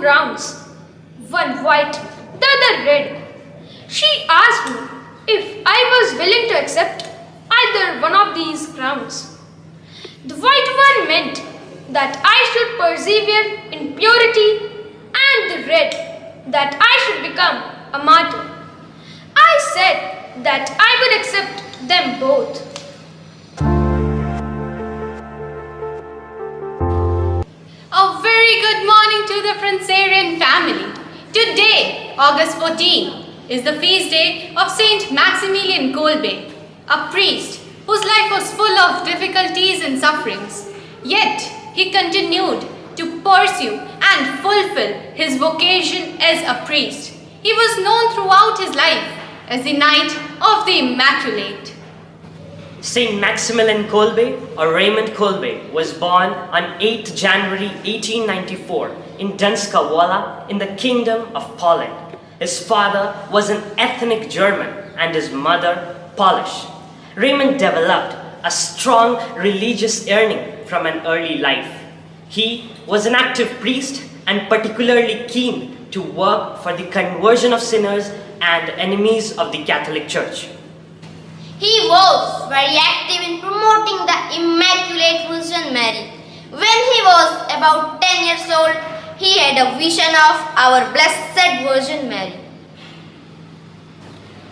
crowns, one white, the other red. She asked me if I was willing to accept either one of these crowns. The white one meant that I should persevere in purity, and the red that I should become a martyr. I said that I would accept them both. A very good morning to the Francerian family. Today, August 14, is the feast day of Saint Maximilian Kolbe, a priest whose life was full of difficulties and sufferings. Yet, he continued to pursue and fulfill his vocation as a priest. He was known throughout his life as the Knight of the Immaculate. Saint Maximilian Kolbe, or Raymond Kolbe, was born on 8th January 1894 in Dunska Wola in the Kingdom of Poland. His father was an ethnic German and his mother Polish. Raymond developed a strong religious yearning from an early life. He was an active priest and particularly keen to work for the conversion of sinners and enemies of the Catholic Church. He was very active in promoting the Immaculate Virgin Mary. When he was about 10 years old, he had a vision of our Blessed Virgin Mary.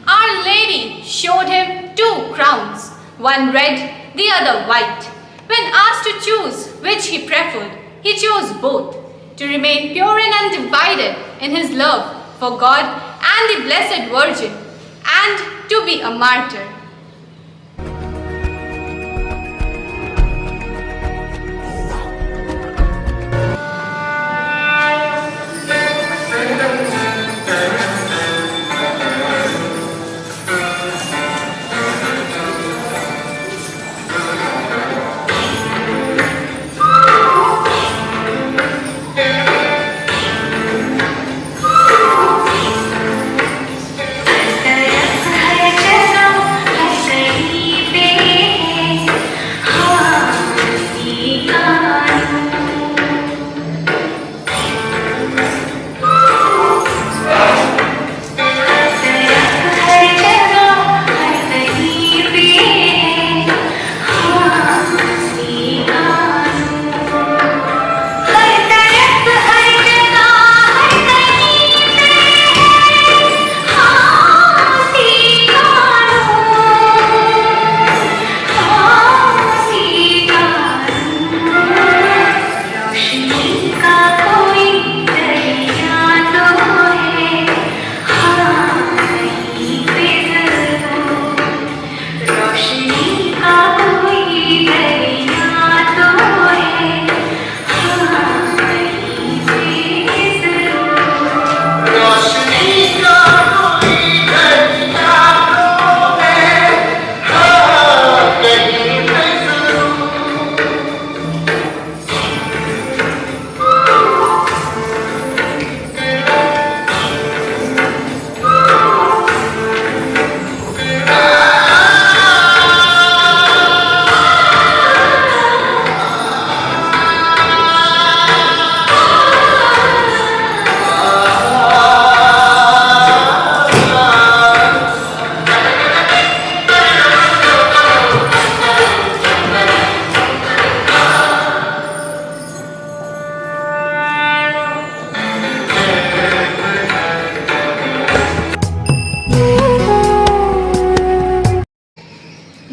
Our Lady showed him 2 crowns, one red, the other white. When asked to choose which he preferred, he chose both, to remain pure and undivided in his love for God and the Blessed Virgin, and to be a martyr.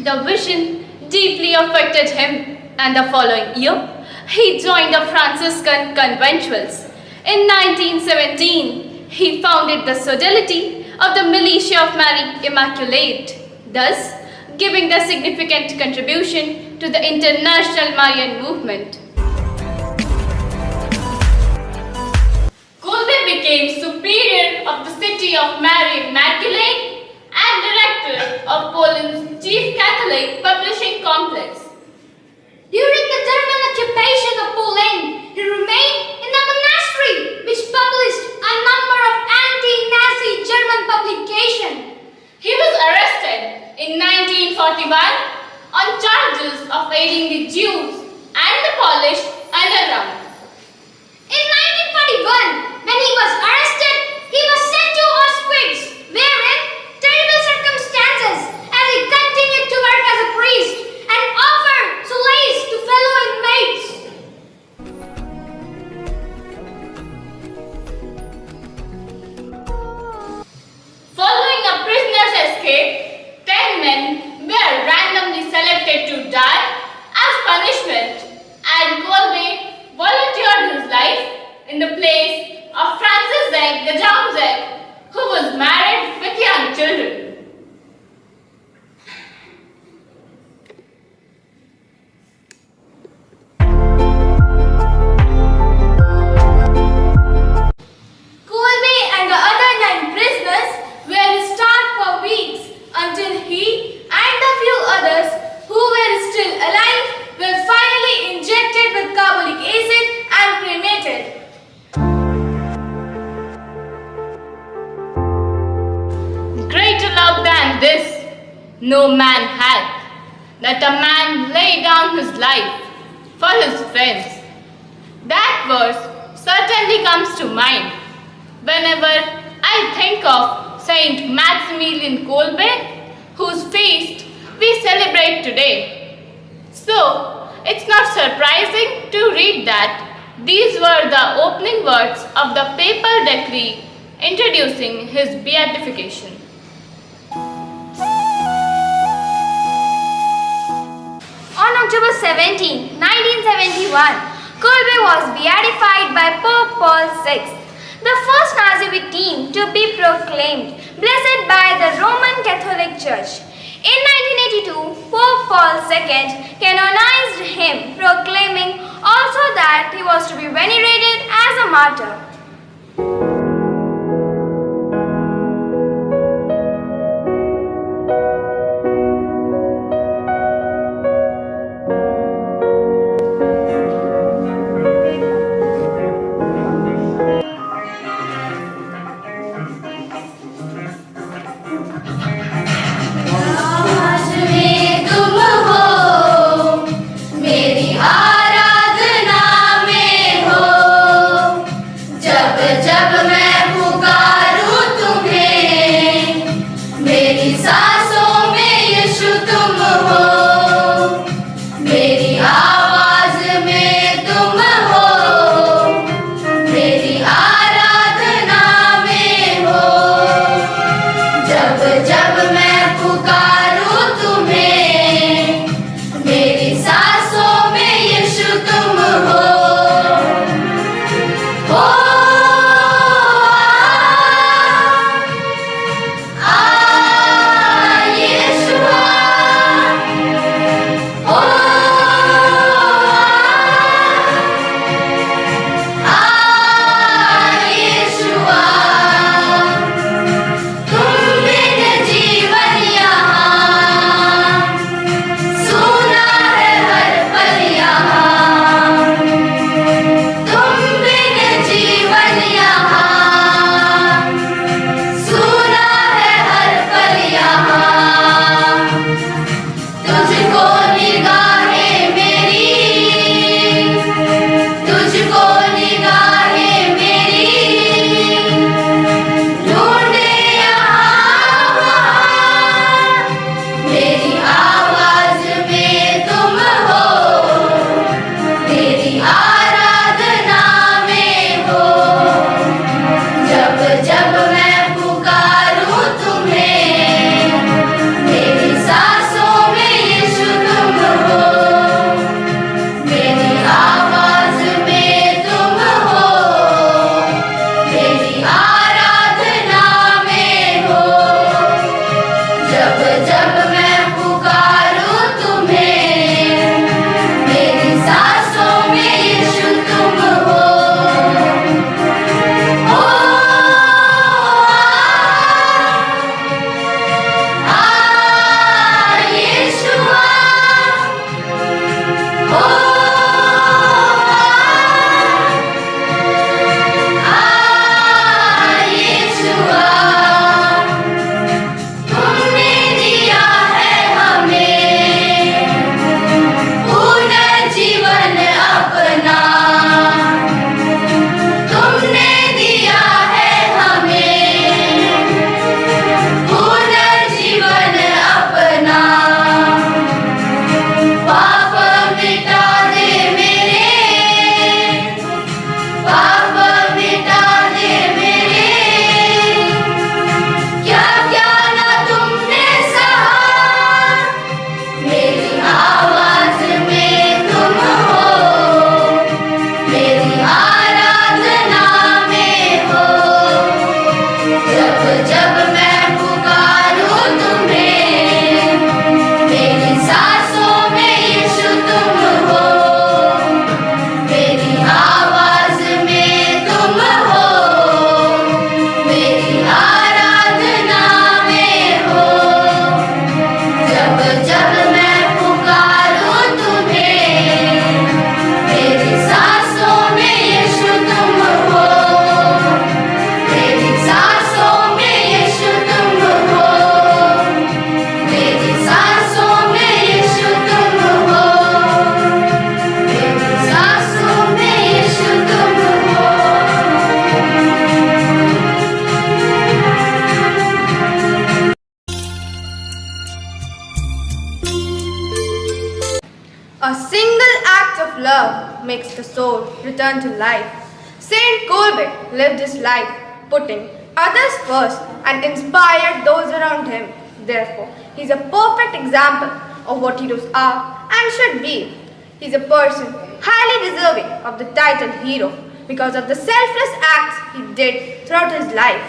The vision deeply affected him, and the following year, he joined the Franciscan conventuals. In 1917, he founded the sodality of the Militia of Mary Immaculate, thus giving the significant contribution to the international Marian movement. Kolbe became superior of the city of Mary Immaculate and director of Poland's chief Catholic publishing complex. During the German occupation of Poland, he remained in the monastery, which published a number of anti-Nazi German publications. He was arrested in 1941 on charges of aiding the Jews and the Polish underground. In 1941, of Francis Gajamzek, who was married with young children. Kolbe and the other 9 prisoners were starved for weeks until he and a few others who were still alive were finally injected with carbolic acid and cremated. Greater love than this no man hath, that a man lay down his life for his friends. That verse certainly comes to mind whenever I think of Saint Maximilian Kolbe, whose feast we celebrate today. So, it's not surprising to read that these were the opening words of the papal decree introducing his beatification. On October 17, 1971, Kolbe was beatified by Pope Paul VI, the first Nazi team to be proclaimed blessed by the Roman Catholic Church. In 1982, Pope Paul II canonized him, proclaiming also that he was to be venerated as a martyr. मेरी आराधना में हो A single act of love makes the soul return to life. Saint Kolbe lived his life putting others first and inspired those around him. Therefore, he is a perfect example of what heroes are and should be. He is a person highly deserving of the title hero because of the selfless acts he did throughout his life.